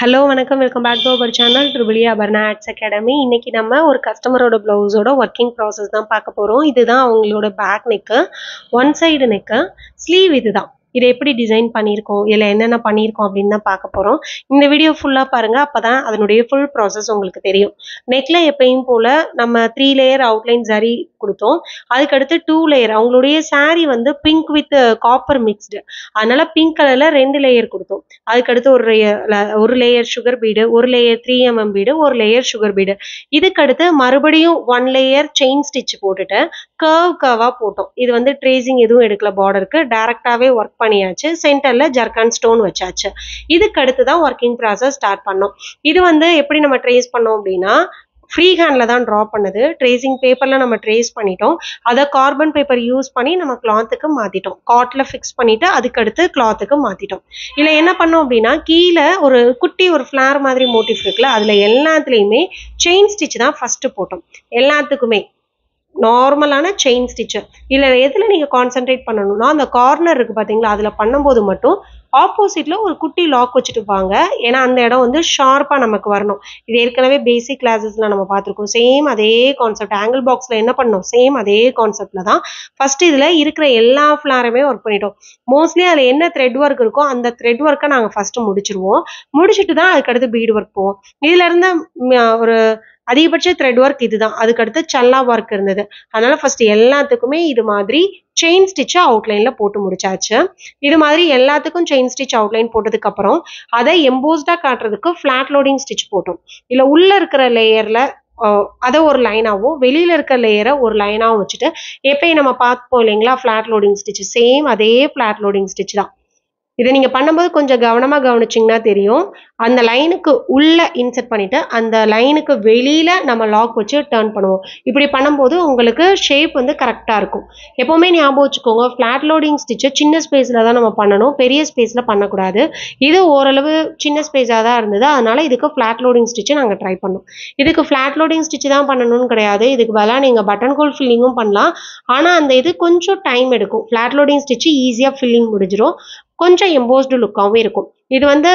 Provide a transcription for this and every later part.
Hello வணக்கம் welcome back to our channel triple Aparna arts academy. இன்னைக்கு நம்ம ஒரு கஸ்டமரோட ப்ளவுஸோட ஒர்க்கிங் ப்ராசஸ் தான் பார்க்க போகிறோம். இதுதான் அவங்களோட back neck, one side neck, sleeve இதுதான். இதை எப்படி டிசைன் பண்ணியிருக்கோம், இதில் என்னென்ன பண்ணியிருக்கோம் அப்படின்னு தான் பார்க்க போகிறோம். இந்த வீடியோ ஃபுல்லாக பாருங்கள், அப்போ தான் அதனுடைய ஃபுல் ப்ராசஸ் உங்களுக்கு தெரியும். நெக்கில் எப்பயும் போல் நம்ம 3 லேயர் அவுட்லைன் சரி கொடுத்தோம். அதுக்கடுத்து 2 லேயர், அவங்களுடைய சாரீ வந்து பிங்க் வித் காப்பர் மிக்ஸ்டு, அதனால பிங்க் கலரில் 2 லேயர் கொடுத்தோம். அதுக்கடுத்து ஒரு லேயர் சுகர் பீடு, ஒரு லேயர் 3mm பீடு, ஒரு லேயர் சுகர் பீடு. இதுக்கடுத்து மறுபடியும் 1 லேயர் செயின் ஸ்டிச் போட்டுட்டு கர்வாக போட்டோம். இது வந்து ட்ரேசிங் எதுவும் எடுக்கல, பார்டருக்கு டைரக்டாகவே ஒர்க் பண்ணியாச்சு. சென்டரில் ஜர்கான் ஸ்டோன் வச்சாச்சு. இதுக்கு அடுத்து தான் ஒர்க்கிங் ப்ராசஸ் ஸ்டார்ட் பண்ணோம். இது வந்து எப்படி நம்ம ட்ரேஸ் பண்ணோம் அப்படின்னா, ஃப்ரீ ஹேண்டில் தான் ட்ரா பண்ணது. ட்ரேசிங் பேப்பரில் நம்ம ட்ரேஸ் பண்ணிட்டோம். அதை கார்பன் பேப்பர் யூஸ் பண்ணி நம்ம கிளாத்துக்கு மாற்றிட்டோம். காட்டில் ஃபிக்ஸ் பண்ணிவிட்டு அதுக்கடுத்து கிளாத்துக்கு மாற்றிட்டோம். இதில் என்ன பண்ணோம் அப்படின்னா, கீழே ஒரு குட்டி ஒரு ஃப்ளார் மாதிரி மோட்டிவ் இருக்குல்ல, அதில் எல்லாத்துலேயுமே செயின் ஸ்டிச் தான் ஃபஸ்ட்டு போட்டோம். எல்லாத்துக்குமே நார்மலான செயின் ஸ்டிச்சு. இல்லை எதில் நீங்கள் கான்சென்ட்ரேட் பண்ணணும்னா, அந்த கார்னர் இருக்குது பார்த்தீங்களா, அதில் பண்ணும்போது மட்டும் ஆப்போசிட்டில் ஒரு குட்டி லாக் வச்சுட்டு வாங்க. ஏன்னா அந்த இடம் வந்து ஷார்ப்பாக நமக்கு வரணும். இது ஏற்கனவே பேசிக் கிளாஸஸில் நம்ம பார்த்துருக்கோம். சேம் அதே கான்செப்ட். ஆங்கிள் பாக்ஸில் என்ன பண்ணோம், சேம் அதே கான்செப்டில் தான் ஃபஸ்ட்டு இதில் இருக்கிற எல்லா ஃப்ளாருமே ஒர்க் பண்ணிட்டோம். மோஸ்ட்லி அதில் என்ன த்ரெட் ஒர்க் இருக்கோ அந்த த்ரெட் ஒர்க்கை நாங்கள் ஃபஸ்ட்டு முடிச்சிருவோம். முடிச்சுட்டு தான் அதுக்கடுத்து பீடு ஒர்க் போவோம். இதில் இருந்த ஒரு அதிகபட்ச த்ரெட் ஒர்க் இதுதான். அதுக்கடுத்து சல்லா ஒர்க் இருந்தது. அதனால ஃபர்ஸ்ட் எல்லாத்துக்குமே இது மாதிரி செயின் ஸ்டிச்சை அவுட்லைனில் போட்டு முடிச்சாச்சு. இது மாதிரி எல்லாத்துக்கும் செயின் ஸ்டிச் அவுட்லைன் போட்டதுக்கு அப்புறம் அதை எம்போஸ்டாக காட்டுறதுக்கு ஃபிளாட் லோடிங் ஸ்டிச் போட்டோம். இல்லை உள்ள இருக்கிற லேயரில் அதை ஒரு லைனாகவும் வெளியில் இருக்கிற லேயரை ஒரு லைனாகவும் வச்சுட்டு எப்பயும் நம்ம பார்ப்போம் இல்லைங்களா, ஃபிளாட் லோடிங் ஸ்டிச், சேம் அதே ஃபிளாட் லோடிங் ஸ்டிச் தான். இதை நீங்கள் பண்ணும்போது கொஞ்சம் கவனமாக கவனிச்சிங்கன்னா தெரியும். அந்த லைனுக்கு உள்ளே இன்செர்ட் பண்ணிவிட்டு அந்த லைனுக்கு வெளியில் நம்ம லாக் வச்சு டர்ன் பண்ணுவோம். இப்படி பண்ணும்போது உங்களுக்கு ஷேப் வந்து கரெக்டாக இருக்கும். எப்போவுமே ஞாபகம் வச்சுக்கோங்க, ஃப்ளாட் லோடிங் ஸ்டிச்சை சின்ன ஸ்பேஸில் தான் நம்ம பண்ணணும், பெரிய ஸ்பேஸில் பண்ணக்கூடாது. இது ஓரளவு சின்ன ஸ்பேஸாக தான் இருந்தது, அதனால் இதுக்கு ஃப்ளாட் லோடிங் ஸ்டிச்சை நாங்கள் ட்ரை பண்ணோம். இதுக்கு ஃப்ளாட் லோடிங் ஸ்டிச் தான் பண்ணணும்னு கிடையாது. இதுக்கு பதிலாக நீங்கள் பட்டன் ஹோல் ஃபில்லிங்கும் பண்ணலாம். ஆனால் அந்த இது கொஞ்சம் டைம் எடுக்கும். ஃப்ளாட் லோடிங் ஸ்டிச்சு ஈஸியாக ஃபில்லிங் முடிஞ்சிடும், கொஞ்சம் எம்போஸ்டு லுக்காகவும் இருக்கும். இது வந்து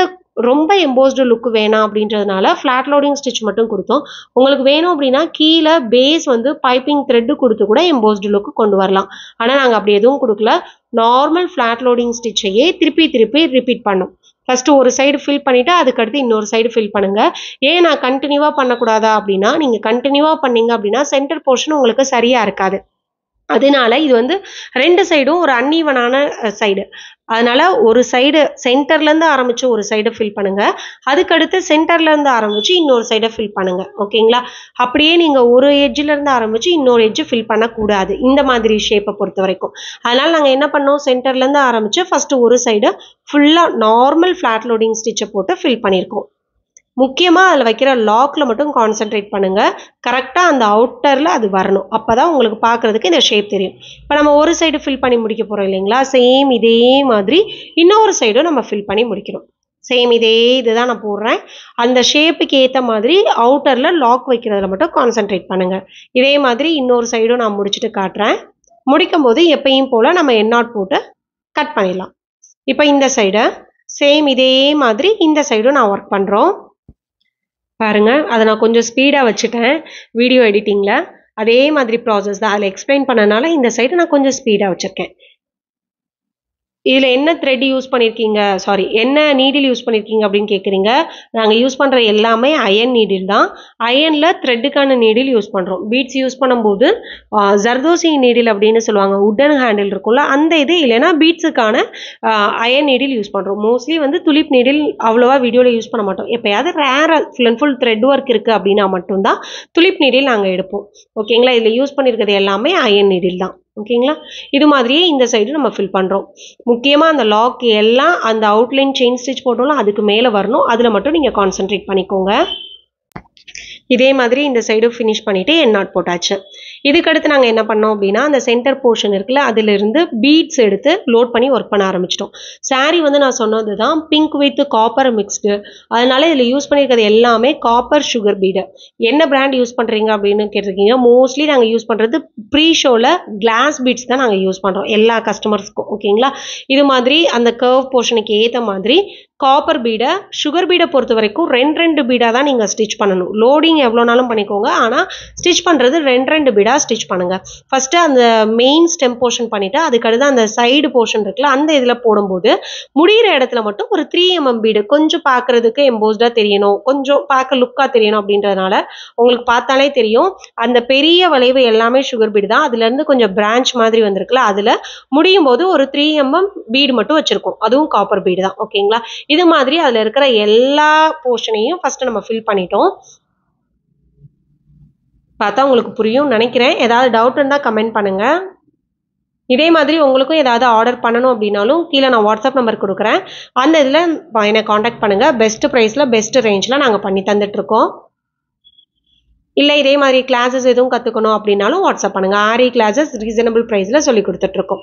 ரொம்ப எம்போஸ்டு லுக்கு வேணாம் அப்படின்றதுனால ஃப்ளாட் லோடிங் ஸ்டிச் மட்டும் கொடுத்தோம். உங்களுக்கு வேணும் அப்படின்னா கீழே பேஸ் வந்து பைப்பிங் த்ரெட்டு கொடுத்து கூட எம்போஸ்டு லுக்கு கொண்டு வரலாம். ஆனால் நாங்கள் அப்படி எதுவும் கொடுக்கல. நார்மல் ஃப்ளாட் லோடிங் ஸ்டிச்சையே திருப்பி ரிப்பீட் பண்ணோம். ஃபஸ்ட்டு ஒரு சைடு ஃபில் பண்ணிவிட்டு அதுக்கடுத்து இன்னொரு சைடு ஃபில் பண்ணுங்கள். ஏன் நான் கண்டினியூவாக பண்ணக்கூடாதா அப்படின்னா, நீங்கள் கண்டினியூவாக பண்ணீங்க அப்படின்னா சென்டர் போர்ஷன் உங்களுக்கு சரியாக இருக்காது. அதனால இது வந்து 2 சைடும் ஒரு அன்ஈவனான சைடு. அதனால ஒரு சைடு சென்டர்லேருந்து ஆரம்பித்து ஒரு சைடை ஃபில் பண்ணுங்கள். அதுக்கடுத்து சென்டர்லேருந்து ஆரம்பித்து இன்னொரு சைடை ஃபில் பண்ணுங்கள். ஓகேங்களா? அப்படியே நீங்கள் ஒரு எட்ஜிலேருந்து ஆரம்பித்து இன்னொரு எட்ஜு ஃபில் பண்ணக்கூடாது, இந்த மாதிரி ஷேப்பை பொறுத்த வரைக்கும். அதனால் நாங்கள் என்ன பண்ணோம், சென்டர்லேருந்து ஆரம்பித்து ஃபஸ்ட்டு ஒரு சைடு ஃபுல்லாக நார்மல் ஃப்ளாட் லோடிங் ஸ்டிச்சை போட்டு ஃபில் பண்ணியிருக்கோம். முக்கியமாக அதில் வைக்கிற லாக்கில் மட்டும் கான்சென்ட்ரேட் பண்ணுங்கள். கரெக்டாக அந்த அவுட்டரில் அது வரணும். அப்போ தான் உங்களுக்கு பார்க்குறதுக்கு இந்த ஷேப் தெரியும். இப்போ நம்ம ஒரு சைடு ஃபில் பண்ணி முடிக்க போகிறோம் இல்லைங்களா, சேம் இதே மாதிரி இன்னொரு சைடும் நம்ம ஃபில் பண்ணி முடிக்கணும். சேம் இதே இதுதான் நான் போடுறேன். அந்த ஷேப்புக்கு ஏற்ற மாதிரி அவுட்டரில் லாக் வைக்கிறதுல மட்டும் கான்சென்ட்ரேட் பண்ணுங்கள். இதே மாதிரி இன்னொரு சைடும் நான் முடிச்சுட்டு காட்டுறேன். முடிக்கும் போது எப்பயும் போல் நம்ம எண்ணாட் போட்டு கட் பண்ணிடலாம். இப்போ இந்த சைடை சேம் இதே மாதிரி இந்த சைடும் நான் ஒர்க் பண்ணுறோம். பாருங்கள், அதை நான் கொஞ்சம் ஸ்பீடாக வச்சுட்டேன் வீடியோ எடிட்டிங்கில். அதே மாதிரி ப்ராசஸ் தான் அதில் எக்ஸ்பிளைன் பண்ணனால இந்த சைடு நான் கொஞ்சம் ஸ்பீடாக வச்சுருக்கேன். இதில் என்ன த்ரெட் யூஸ் பண்ணியிருக்கீங்க, என்ன நீடில் யூஸ் பண்ணியிருக்கீங்க அப்படின்னு கேட்குறீங்க. நாங்கள் யூஸ் பண்ணுற எல்லாமே அயன் நீடில் தான். அயனில் த்ரெட்டுக்கான நீடில் யூஸ் பண்ணுறோம். பீட்ஸ் யூஸ் பண்ணும்போது ஜர்தோசி நீடில் அப்படின்னு சொல்லுவாங்க, உட்டன் ஹேண்டில் இருக்கும்ல அந்த இது, இல்லைன்னா பீட்ஸுக்கான அயன் நீடில் யூஸ் பண்ணுறோம். மோஸ்ட்லி வந்து துலிப் நீடில் அவ்வளோவா வீடியோவில் யூஸ் பண்ண மாட்டோம். எப்போயாவது ரேராக full and full thread work இருக்குது அப்படின்னா மட்டும்தான் துலிப் நீடில் நாங்கள் எடுப்போம். ஓகேங்களா? இதில் யூஸ் பண்ணியிருக்கிறது எல்லாமே அயன் நீடில் தான். ஓகேங்களா? இது மாதிரியே இந்த சைடு நம்ம ஃபில் பண்ணுறோம். முக்கியமாக அந்த லாக் எல்லாம் அந்த அவுட்லைன் செயின் ஸ்டிச் போட்டோம்னா அதுக்கு மேலே வரணும். அதில் மட்டும் நீங்கள் கான்சென்ட்ரேட் பண்ணிக்கோங்க. இதே மாதிரி இந்த சைடு ஃபினிஷ் பண்ணிவிட்டு எண்ணாட் போட்டாச்சு. இதுக்கடுத்து நாங்கள் என்ன பண்ணோம் அப்படின்னா அந்த சென்டர் போர்ஷன் இருக்குல்ல அதிலிருந்து பீட்ஸ் எடுத்து லோட் பண்ணி ஒர்க் பண்ண ஆரம்பிச்சிட்டோம். சாரீ வந்து நான் சொன்னது தான் பிங்க் வித் காப்பர் மிக்ஸ்டு. அதனால இதில் யூஸ் பண்ணியிருக்கிறது எல்லாமே காப்பர் சுகர் பீடு. என்ன பிராண்ட் யூஸ் பண்ணுறீங்க அப்படின்னு கேட்டிருக்கீங்க. மோஸ்ட்லி நாங்கள் யூஸ் பண்ணுறது ப்ரீ ஷோவில் கிளாஸ் பீட்ஸ் தான் நாங்கள் யூஸ் பண்ணுறோம் எல்லா கஸ்டமர்ஸ்க்கும். ஓகேங்களா, இது மாதிரி அந்த கர்வ் போர்ஷனுக்கு ஏற்ற மாதிரி காப்பர் பீடை சுகர் பீடை பொறுத்த வரைக்கும் ரெண்டு பீடாக தான் நீங்கள் ஸ்டிச் பண்ணணும். லோடிங் எவ்வளோனாலும் பண்ணிக்கோங்க, ஆனால் ஸ்டிச் பண்ணுறது ரெண்டு பீடாக ஸ்டிச் பண்ணுங்கள். ஃபஸ்ட்டு அந்த மெயின் ஸ்டெம் போர்ஷன் பண்ணிவிட்டு அதுக்கடுத்து அந்த சைடு போர்ஷன் இருக்குல்ல அந்த இதில் போடும்போது முடிகிற இடத்துல மட்டும் ஒரு 3 mm பீடு கொஞ்சம் பார்க்குறதுக்கு எம்போஸ்டாக தெரியணும், கொஞ்சம் பார்க்க லுக்காக தெரியணும் அப்படின்றதுனால உங்களுக்கு பார்த்தாலே தெரியும் அந்த பெரிய வளைவு எல்லாமே சுகர் பீடு தான். அதுலேருந்து கொஞ்சம் பிரான்ச் மாதிரி வந்திருக்குல்ல அதில் முடியும் போது ஒரு 3 mm பீடு மட்டும் வச்சுருக்கோம், அதுவும் காப்பர் பீடு தான். ஓகேங்களா, இது மாதிரி அதில் இருக்கிற எல்லா போர்ஷனையும் ஃபர்ஸ்ட் நம்ம ஃபில் பண்ணிட்டோம். பார்த்தா உங்களுக்கு புரியும் நினைக்கிறேன். ஏதாவது டவுட் இருந்தால் கமெண்ட் பண்ணுங்க. இதே மாதிரி உங்களுக்கும் ஏதாவது ஆர்டர் பண்ணணும் அப்படின்னாலும் கீழே நான் வாட்ஸ்அப் நம்பர் கொடுக்குறேன், அந்த இதில் என்னை காண்டாக்ட் பண்ணுங்கள். பெஸ்ட் ப்ரைஸில் பெஸ்ட் ரேஞ்சில் நாங்கள் பண்ணி தந்துட்டுருக்கோம். இல்லை இதே மாதிரி கிளாஸஸ் எதுவும் கற்றுக்கணும் அப்படின்னாலும் வாட்ஸ்அப் பண்ணுங்கள். ஆரி கிளாஸஸ் ரீசனபிள் ப்ரைஸில் சொல்லி கொடுத்துட்ருக்கோம்.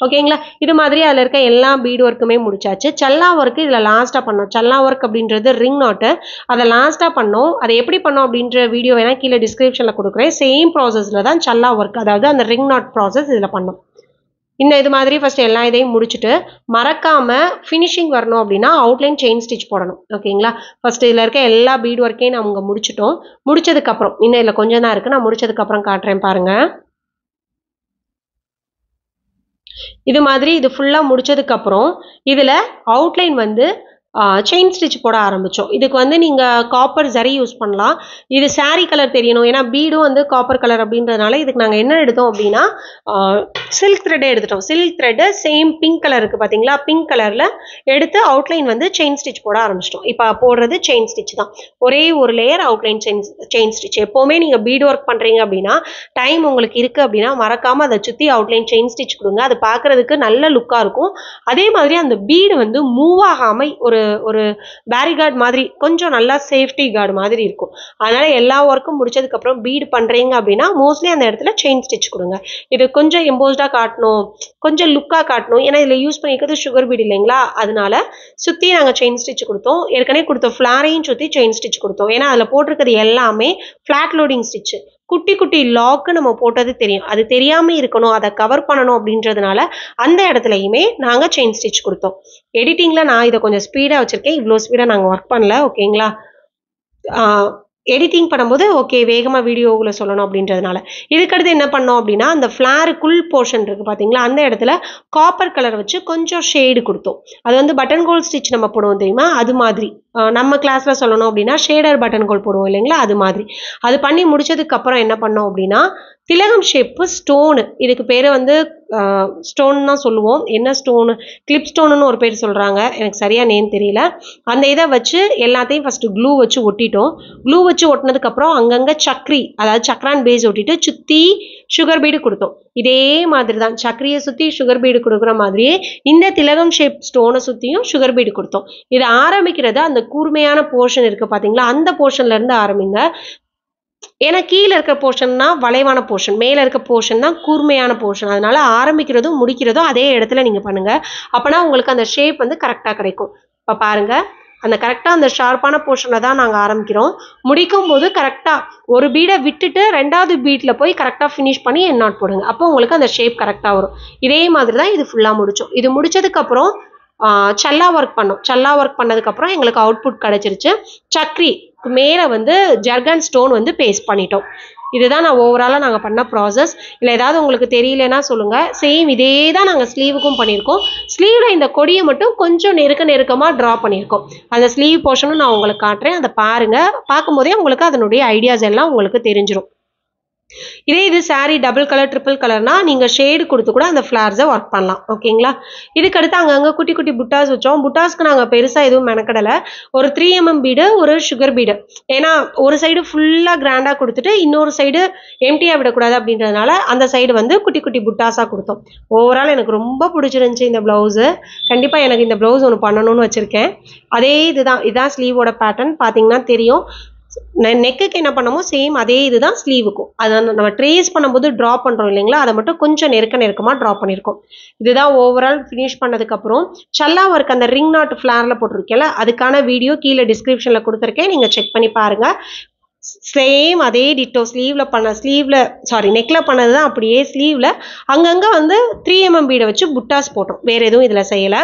ஓகேங்களா, இது மாதிரி அதில் இருக்க எல்லா பீட் ஒர்க்குமே முடிச்சாச்சு. சல்லா ஒர்க்கு இதில் லாஸ்ட்டாக பண்ணோம். சல்லா ஒர்க் அப்படின்றது ரிங் நாட்டு, அதை லாஸ்ட்டாக பண்ணோம். அதை எப்படி பண்ணோம் அப்படின்ற வீடியோ வேணால் கீழே டிஸ்கிரிப்ஷனில் கொடுக்குறேன். சேம் ப்ராசஸில் தான் சல்லா ஒர்க், அதாவது அந்த ரிங் நாட் ப்ராசஸ் இதில் பண்ணோம். இது மாதிரி ஃபஸ்ட்டு எல்லா இதையும் முடிச்சுட்டு மறக்காமல் ஃபினிஷிங் வரணும் அப்படின்னா அவுட்லைன் செயின் ஸ்டிச் போடணும். ஓகேங்களா, ஃபஸ்ட்டு இதில் இருக்க எல்லா பீட் ஒர்க்கையும் நம்ம முடிச்சிட்டோம். முடிச்சதுக்கப்புறம் இன்னும் இதில் கொஞ்சம் தான் இருக்குது, நான் முடிச்சதுக்கப்புறம் காட்டுறேன் பாருங்கள். இது மாதிரி இது ஃபுல்லாக முடிச்சதுக்கப்புறம் இதில் அவுட்லைன் வந்து செயின் ஸ்டிச் போட ஆரம்பித்தோம். இதுக்கு வந்து நீங்கள் காப்பர் ஜரி யூஸ் பண்ணலாம். இது சாரீ கலர் தெரியணும், ஏன்னா பீடும் வந்து காப்பர் கலர் அப்படின்றதுனால இதுக்கு நாங்கள் என்ன எடுத்தோம் அப்படின்னா சில்க் த்ரெட்டை எடுத்துட்டோம். Silk thread same pink colour இருக்குது பார்த்தீங்களா, பிங்க் கலரில் எடுத்து அவுட்லைன் வந்து செயின் ஸ்டிச் போட ஆரம்பிச்சிட்டோம். இப்போ போடுறது செயின் ஸ்டிச் தான், ஒரே ஒரு லேயர் அவுட்லைன் செயின் ஸ்டிச். எப்போவுமே நீங்கள் பீடு ஒர்க் பண்ணுறீங்க அப்படின்னா டைம் உங்களுக்கு இருக்குது அப்படின்னா மறக்காமல் அதை சுற்றி அவுட்லைன் செயின் ஸ்டிச் கொடுங்க. அது பார்க்குறதுக்கு நல்ல லுக்காக இருக்கும். அதே மாதிரி அந்த பீடு வந்து மூவ் ஆகாமல் ஒரு பேரிகார்டு மாதிரி கொஞ்சம் நல்லா சேஃப்டி கார்டு மாதிரி இருக்கும். அதனால எல்லா ஒர்க்கும் முடிச்சதுக்கப்புறம் பீடு பண்ணுறீங்க அப்படின்னா மோஸ்ட்லி அந்த இடத்துல செயின் ஸ்டிச் கொடுங்க. இது கொஞ்சம் எம்போஸ்டாக காட்டணும், கொஞ்சம் லுக்காக காட்டணும், ஏன்னா இதில் யூஸ் பண்ணிக்கிறது சுகர் பீடு இல்லைங்களா, அதனால சுற்றி நாங்கள் செயின் ஸ்டிச் கொடுத்தோம். ஏற்கனவே கொடுத்த ஃப்ளாரையும் சுற்றி செயின் ஸ்டிச் கொடுத்தோம். ஏன்னா அதில் போட்டிருக்கிறது எல்லாமே ஃப்ளாட் லோடிங் ஸ்டிச்சு. குட்டி குட்டி லாக்கு நம்ம போட்டது தெரியும், அது தெரியாமல் இருக்கணும், அதை கவர் பண்ணணும் அப்படின்றதுனால அந்த இடத்துலையுமே நாங்கள் செயின் ஸ்டிச் கொடுத்தோம். எடிட்டிங்கில் நான் இதை கொஞ்சம் ஸ்பீடாக வச்சுருக்கேன், இவ்வளோ ஸ்பீடாக நாங்கள் ஒர்க் பண்ணல. ஓகேங்களா, எடிட்டிங் பண்ணும்போது ஓகே வேகமாக வீடியோவில் சொல்லணும் அப்படின்றதுனால. இதுக்கடுத்து என்ன பண்ணோம் அப்படின்னா அந்த ஃப்ளாருக்குள் போர்ஷன் இருக்குது பார்த்தீங்களா, அந்த இடத்துல காப்பர் கலர் வச்சு கொஞ்சம் ஷேடு கொடுத்தோம். அது வந்து பட்டன் கோல் ஸ்டிச் நம்ம போடுவோம் தெரியுமா, அது மாதிரி நம்ம கிளாஸில் சொல்லணும் அப்படின்னா ஷேடர் பட்டன் கோல் போடுவோம் இல்லைங்களா, அது மாதிரி. அது பண்ணி முடிச்சதுக்கப்புறம் என்ன பண்ணோம் அப்படின்னா திலகம் ஷேப்பு ஸ்டோனு, இதுக்கு பேர் வந்து ஸ்டோன் தான் சொல்லுவோம். என்ன ஸ்டோனு, கிளிப் ஸ்டோனுன்னு ஒரு பேர் சொல்கிறாங்க, எனக்கு சரியாக நேம் தெரியல. அந்த இதை வச்சு எல்லாத்தையும் ஃபஸ்ட்டு க்ளூ வச்சு ஒட்டிட்டோம். க்ளூ வச்சு ஒட்டினதுக்கப்புறம் அங்கங்கே சக்ரி, அதாவது சக்ரான் பேஸ் ஒட்டிட்டு சுற்றி சுகர் பீடு கொடுத்தோம். இதே மாதிரி தான் சக்கரியை சுற்றி சுகர் பீடு கொடுக்குற மாதிரியே இந்த திலகம் ஷேப் ஸ்டோனை சுற்றியும் சுகர் பீடு கொடுத்தோம். இது ஆரம்பிக்கிறது அந்த கூர்மையான போர்ஷன் இருக்குது பார்த்தீங்களா, அந்த போர்ஷன்லேருந்து ஆரம்பிங்க. ஏன்னா கீழே இருக்க போர்ஷன்னா வளைவான போர்ஷன், மேலே இருக்க போர்ஷன் தான் கூர்மையான போர்ஷன். அதனால ஆரம்பிக்கிறதும் முடிக்கிறதும் அதே இடத்துல நீங்கள் பண்ணுங்கள். அப்போனா உங்களுக்கு அந்த ஷேப் வந்து கரெக்டாக கிடைக்கும். இப்போ பாருங்கள், அந்த கரெக்டாக அந்த ஷார்ப்பான போர்ஷனில் தான் நாங்கள் ஆரம்பிக்கிறோம். முடிக்கும் போது கரெக்டாக ஒரு பீடை விட்டுட்டு ரெண்டாவது பீட்டில் போய் கரெக்டாக ஃபினிஷ் பண்ணி என் நாட் போடுங்க. அப்போ உங்களுக்கு அந்த ஷேப் கரெக்டாக வரும். இதே மாதிரி தான் இது ஃபுல்லாக முடித்தோம். இது முடிச்சதுக்கப்புறம் சல்லா ஒர்க் பண்ணோம். சல்லா ஒர்க் பண்ணதுக்கப்புறம் எங்களுக்கு அவுட்புட் கிடச்சிருச்சு. சக்ரி மேலே வந்து ஜர்கன் ஸ்டோன் வந்து பேஸ்ட் பண்ணிட்டோம். இதுதான் நான் ஓவராலாக நாங்கள் பண்ண ப்ராசஸ். இல்லை ஏதாவது உங்களுக்கு தெரியலன்னா சொல்லுங்கள். சேம் இதே தான் நாங்கள் ஸ்லீவுக்கும் பண்ணியிருக்கோம். ஸ்லீவில் இந்த கொடியை மட்டும் கொஞ்சம் நெருக்கமாக ட்ரா பண்ணியிருக்கோம். அந்த ஸ்லீவ் போர்ஷனும் நான் உங்களுக்கு காட்டுறேன், அதை பாருங்கள். பார்க்கும்போதே உங்களுக்கு அதனுடைய ஐடியாஸ் எல்லாம் உங்களுக்கு தெரிஞ்சிடும். இதே இது சாரீ டபுள் கலர் ட்ரிபிள் கலர்னா நீங்கள் ஷேடு கொடுத்து கூட அந்த ஃப்ளார்ஸை ஒர்க் பண்ணலாம். ஓகேங்களா, இதுக்கடுத்து அங்கங்கே குட்டி குட்டி புட்டாஸ் வச்சோம். புட்டாஸ்க்கு நாங்கள் பெருசாக எதுவும் மெனக்கடலை. ஒரு 3 mm பீடு, ஒரு சுகர் பீடு. ஏன்னா ஒரு சைடு ஃபுல்லாக கிராண்டாக கொடுத்துட்டு இன்னொரு சைடு எம்டியாக விடக்கூடாது அப்படின்றதுனால அந்த சைடு வந்து குட்டி குட்டி புட்டாஸாக கொடுத்தோம். ஓவரால் எனக்கு ரொம்ப பிடிச்சிருந்துச்சி இந்த ப்ளவுஸு. கண்டிப்பாக எனக்கு இந்த ப்ளவுஸ் ஒன்று பண்ணணும்னு வச்சுருக்கேன். அதே இதுதான் ஸ்லீவோட பேட்டர்ன் பார்த்தீங்கன்னா தெரியும். நெக்குக்கு என்ன பண்ணமோ சேம் அதே இதுதான் ஸ்லீவுக்கும். அதை நம்ம ட்ரேஸ் பண்ணும்போது ட்ரா பண்ணுறோம் இல்லைங்களா, அதை மட்டும் கொஞ்சம் நெருக்கமாக ட்ரா பண்ணியிருக்கோம். இதுதான் ஓவரால் ஃபினிஷ் பண்ணதுக்கப்புறம் சல்லா ஒர்க் அந்த ரிங் நாட் ஃப்ளாரில் போட்டிருக்கேன்ல, அதுக்கான வீடியோ கீழே டிஸ்கிரிப்ஷனில் கொடுத்துருக்கேன், நீங்கள் செக் பண்ணி பாருங்கள். சேம் அதே டிட்டோ நெக்கில் பண்ணது தான் அப்படியே ஸ்லீவில் அங்கங்கே வந்து 3mm பீடை வச்சு புட்டாஸ் போட்டோம். வேறு எதுவும் இதில் செய்யலை.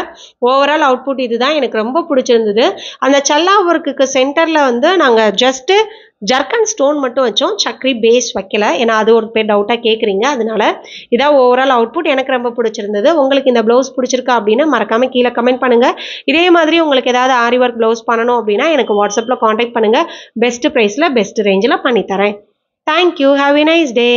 ஓவரால் அவுட்புட் இதுதான். எனக்கு ரொம்ப பிடிச்சிருந்தது. அந்த சல்லா ஒர்க்குக்கு சென்டரில் வந்து நாங்கள் ஜஸ்ட்டு ஜர்க்கன் ஸ்டோன் மட்டும் வச்சோம், சக்கரி பேஸ் வைக்கல. ஏன்னா அது ஒரு பேர் டவுட்டாக கேட்குறீங்க, அதனால இதான் ஓவரால் அவுட்புட். எனக்கு ரொம்ப பிடிச்சிருந்தது. உங்களுக்கு இந்த ப்ளவுஸ் பிடிச்சிருக்கா அப்படின்னு மறக்காமல் கீழே கமெண்ட் பண்ணுங்கள். இதே மாதிரி உங்களுக்கு ஏதாவது ஆரி ஒர்க் ப்ளவுஸ் பண்ணணும் அப்படின்னா எனக்கு வாட்ஸ்அப்பில் காண்டாக்ட் பண்ணுங்கள். பெஸ்ட் ப்ரைஸில் பெஸ்ட் ரேஞ்சில் பண்ணித்தரேன். Thank you. Have a nice day.